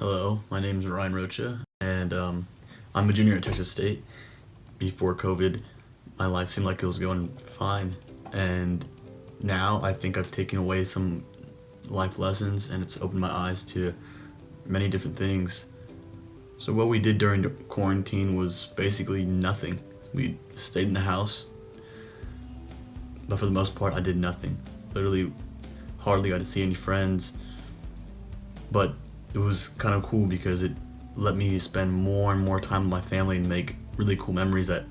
Hello, my name is Ryan Rocha, and I'm a junior at Texas State. Before COVID, my life seemed like it was going fine, and now I think I've taken away some life lessons, and it's opened my eyes to many different things. So what we did during the quarantine was basically nothing. We stayed in the house, but for the most part, I did nothing. Literally, hardly got to see any friends, but it was kind of cool because it let me spend more and more time with my family and make really cool memories that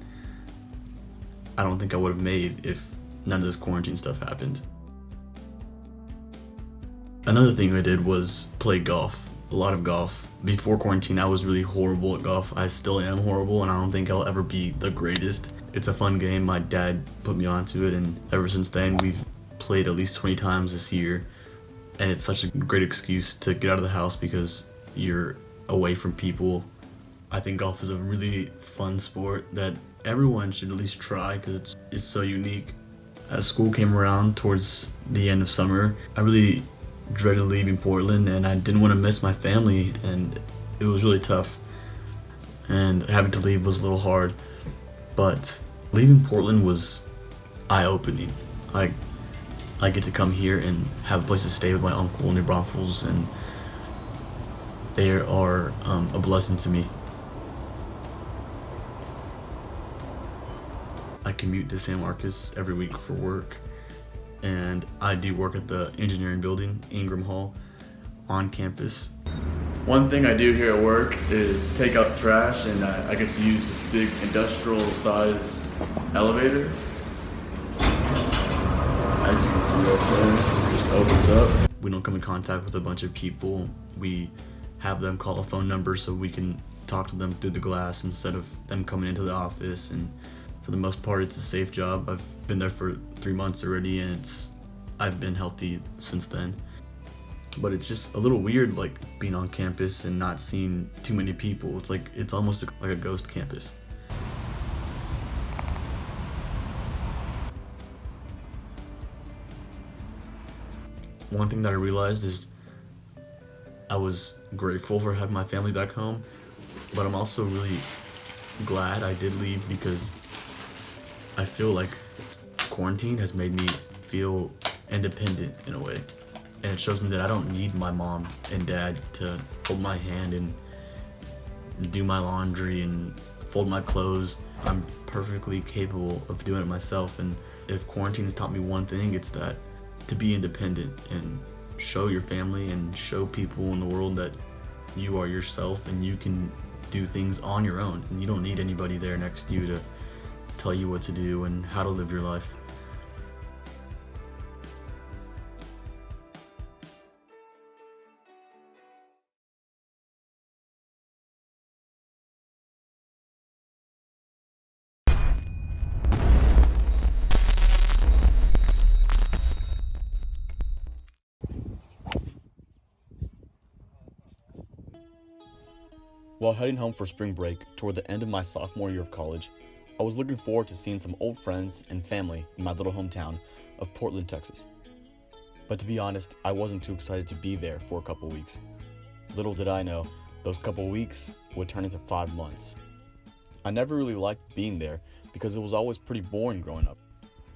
I don't think I would have made if none of this quarantine stuff happened. Another thing I did was play golf, a lot of golf. Before quarantine, I was really horrible at golf. I still am horrible, and I don't think I'll ever be the greatest. It's a fun game. My dad put me onto it, and ever since then, we've played at least 20 times this year. And it's such a great excuse to get out of the house because you're away from people. I think golf is a really fun sport that everyone should at least try because it's so unique. As school came around towards the end of summer, I really dreaded leaving Portland and I didn't want to miss my family, and it was really tough. And having to leave was a little hard, but leaving Portland was eye-opening. Like, I get to come here and have a place to stay with my uncle and New Braunfels, and they are a blessing to me. I commute to San Marcos every week for work, and I do work at the engineering building, Ingram Hall, on campus. One thing I do here at work is take out trash, and I get to use this big industrial-sized elevator. As you can see right there, it just opens up. We don't come in contact with a bunch of people. We have them call a phone number so we can talk to them through the glass instead of them coming into the office. And for the most part, it's a safe job. I've been there for 3 months already, and I've been healthy since then. But it's just a little weird, like being on campus and not seeing too many people. It's almost like a ghost campus. One thing that I realized is I was grateful for having my family back home, but I'm also really glad I did leave because I feel like quarantine has made me feel independent in a way. And it shows me that I don't need my mom and dad to hold my hand and do my laundry and fold my clothes. I'm perfectly capable of doing it myself, and if quarantine has taught me one thing, it's that to be independent and show your family and show people in the world that you are yourself and you can do things on your own, and you don't need anybody there next to you to tell you what to do and how to live your life. While heading home for spring break toward the end of my sophomore year of college, I was looking forward to seeing some old friends and family in my little hometown of Portland, Texas. But to be honest, I wasn't too excited to be there for a couple weeks. Little did I know, those couple weeks would turn into 5 months. I never really liked being there because it was always pretty boring growing up.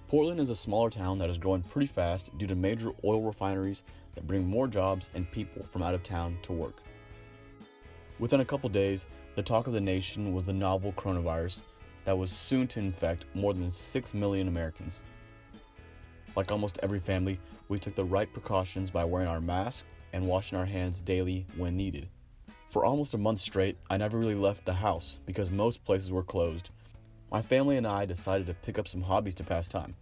Portland is a smaller town that is growing pretty fast due to major oil refineries that bring more jobs and people from out of town to work. Within a couple days, the talk of the nation was the novel coronavirus that was soon to infect more than 6 million Americans. Like almost every family, we took the right precautions by wearing our mask and washing our hands daily when needed. For almost a month straight, I never really left the house because most places were closed. My family and I decided to pick up some hobbies to pass time.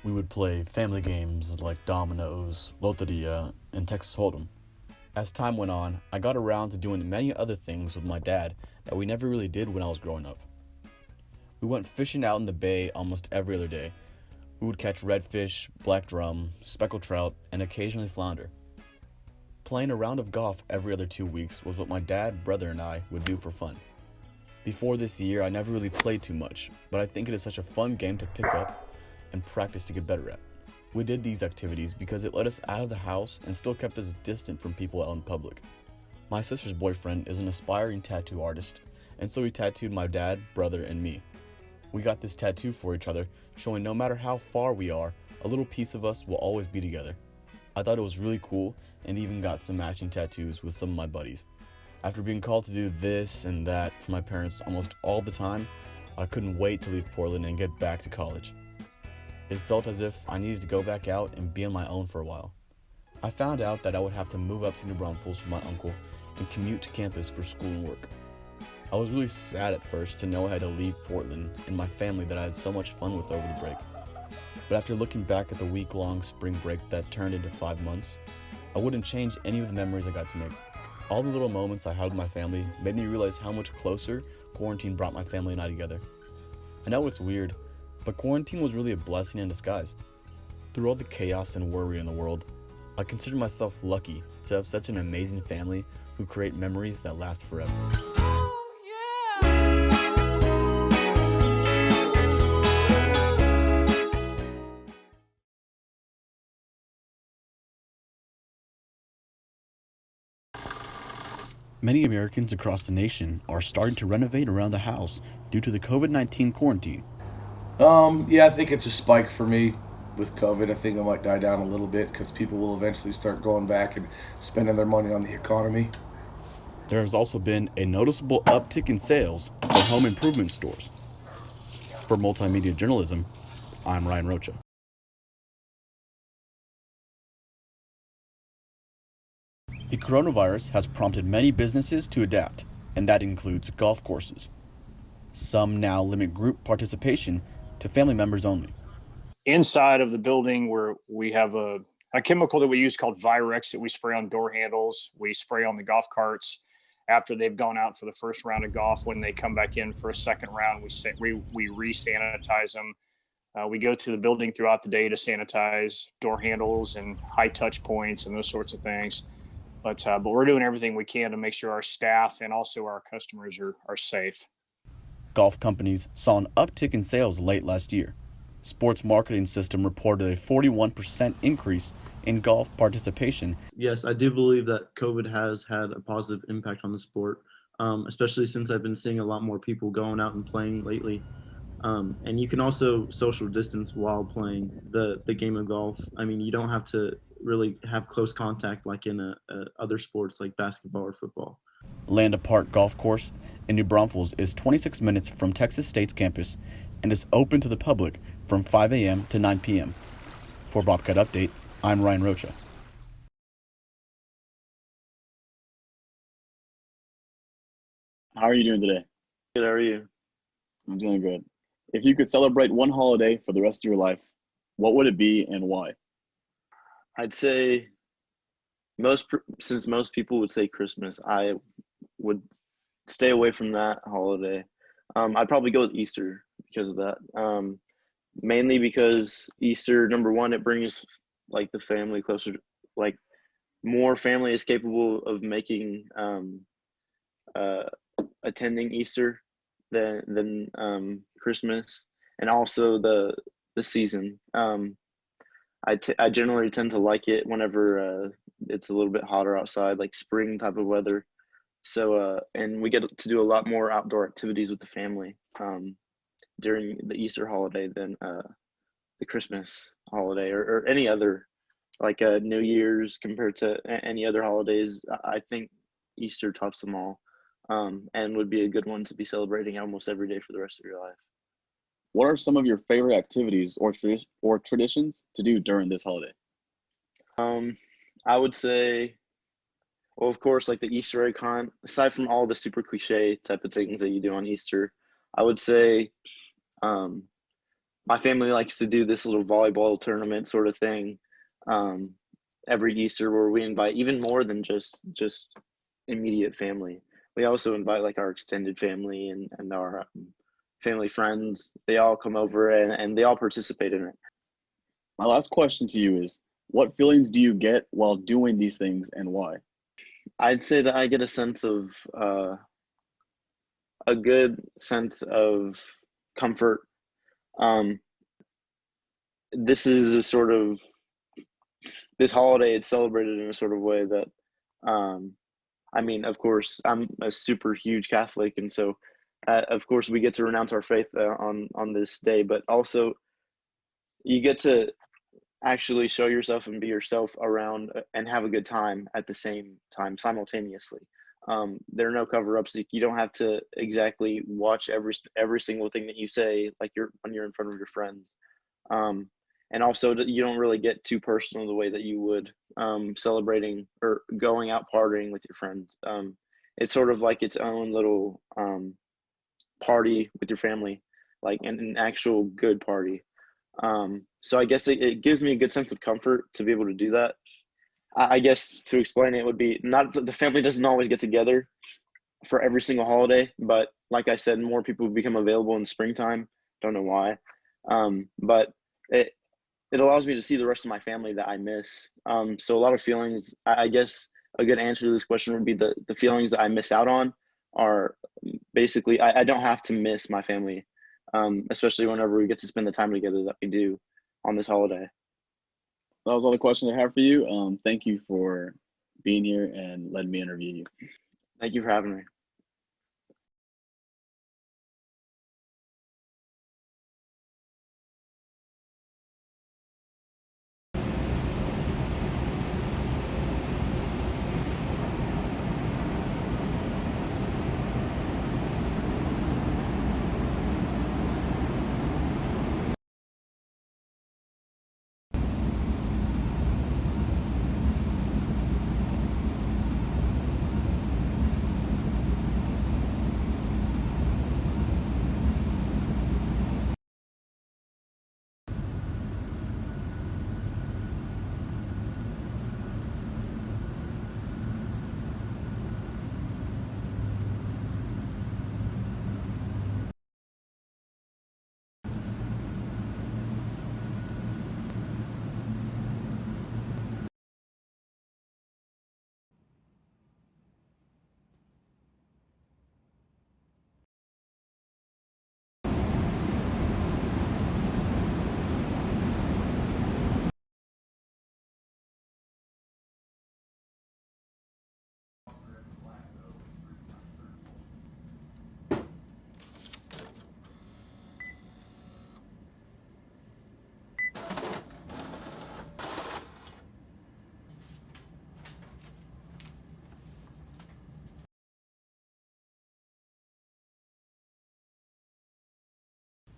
We would play family games like dominoes, loteria, and Texas Hold'em. As time went on, I got around to doing many other things with my dad that we never really did when I was growing up. We went fishing out in the bay almost every other day. We would catch redfish, black drum, speckled trout, and occasionally flounder. Playing a round of golf every other 2 weeks was what my dad, brother, and I would do for fun. Before this year, I never really played too much, but I think it is such a fun game to pick up and practice to get better at. We did these activities because it let us out of the house and still kept us distant from people out in public. My sister's boyfriend is an aspiring tattoo artist, and so he tattooed my dad, brother, and me. We got this tattoo for each other, showing no matter how far we are, a little piece of us will always be together. I thought it was really cool and even got some matching tattoos with some of my buddies. After being called to do this and that from my parents almost all the time, I couldn't wait to leave Portland and get back to college. It felt as if I needed to go back out and be on my own for a while. I found out that I would have to move up to New Braunfels with my uncle and commute to campus for school and work. I was really sad at first to know I had to leave Portland and my family that I had so much fun with over the break. But after looking back at the week-long spring break that turned into 5 months, I wouldn't change any of the memories I got to make. All the little moments I had with my family made me realize how much closer quarantine brought my family and I together. I know it's weird, but quarantine was really a blessing in disguise. Through all the chaos and worry in the world, I consider myself lucky to have such an amazing family who create memories that last forever. Many Americans across the nation are starting to renovate around the house due to the COVID-19 quarantine. Yeah, I think it's a spike for me with COVID. I think it might die down a little bit because people will eventually start going back and spending their money on the economy. There has also been a noticeable uptick in sales for home improvement stores. For multimedia journalism, I'm Ryan Rocha. The coronavirus has prompted many businesses to adapt, and that includes golf courses. Some now limit group participation to family members only. Inside of the building where we have a chemical that we use called Virex that we spray on door handles. We spray on the golf carts after they've gone out for the first round of golf. When they come back in for a second round, we re-sanitize them. We go through the building throughout the day to sanitize door handles and high touch points and those sorts of things. But we're doing everything we can to make sure our staff and also our customers are safe. Golf companies saw an uptick in sales late last year. Sports Marketing System reported a 41% increase in golf participation. Yes, I do believe that COVID has had a positive impact on the sport, especially since I've been seeing a lot more people going out and playing lately. And you can also social distance while playing the game of golf. I mean, you don't have to really have close contact like in other sports like basketball or football. Landa Park Golf Course in New Braunfels is 26 minutes from Texas State's campus and is open to the public from 5 a.m. to 9 p.m. For Bobcat Update, I'm Ryan Rocha. How are you doing today? Good, how are you? I'm doing good. If you could celebrate one holiday for the rest of your life, what would it be and why? I'd say since most people would say Christmas, I would stay away from that holiday. I'd probably go with Easter because of that. Mainly because Easter, number one, it brings like the family closer. Like more family is capable of making attending Easter than Christmas, and also the season. I generally tend to like it whenever it's a little bit hotter outside, like spring type of weather. So and we get to do a lot more outdoor activities with the family during the Easter holiday than the Christmas holiday or any other, like New Year's compared to any other holidays. I think Easter tops them all, and would be a good one to be celebrating almost every day for the rest of your life. What are some of your favorite activities or traditions to do during this holiday? I would say, well, of course, like the Easter egg hunt. Aside from all the super cliche type of things that you do on Easter, I would say, my family likes to do this little volleyball tournament sort of thing every Easter, where we invite even more than just immediate family. We also invite like our extended family and our family friends. They all come over and they all participate in it. My last question to you is, what feelings do you get while doing these things and why? I'd say that I get a good sense of comfort. This is this holiday, it's celebrated in a sort of way that I mean, of course, I'm a super huge Catholic, and so of course we get to renounce our faith on this day, but also you get to actually show yourself and be yourself around and have a good time at the same time simultaneously. There are no cover-ups. You don't have to exactly watch every single thing that you say, like when you're in front of your friends. And also, you don't really get too personal the way that you would celebrating or going out partying with your friends. It's sort of like its own little party with your family, like an actual good party. So I guess it gives me a good sense of comfort to be able to do that. I guess to explain it would be not that the family doesn't always get together for every single holiday, but like I said, more people become available in the springtime. Don't know why. But it allows me to see the rest of my family that I miss. So a lot of feelings, I guess a good answer to this question would be the feelings that I miss out on are basically, I don't have to miss my family, especially whenever we get to spend the time together that we do on this holiday. That was all the questions I have for you. Thank you for being here and letting me interview you. Thank you for having me.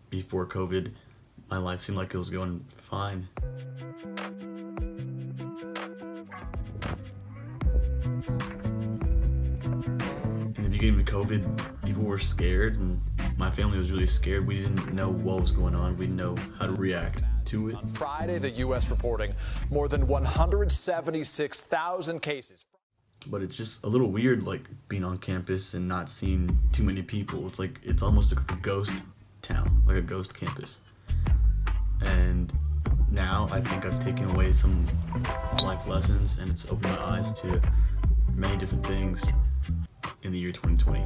Before COVID, my life seemed like it was going fine. In the beginning of COVID, people were scared, and my family was really scared. We didn't know what was going on. We didn't know how to react to it. On Friday, the U.S. reporting more than 176,000 cases. But it's just a little weird, like being on campus and not seeing too many people. It's like it's almost like a ghost town, like a ghost campus. And now I think I've taken away some life lessons, and it's opened my eyes to many different things in the year 2020.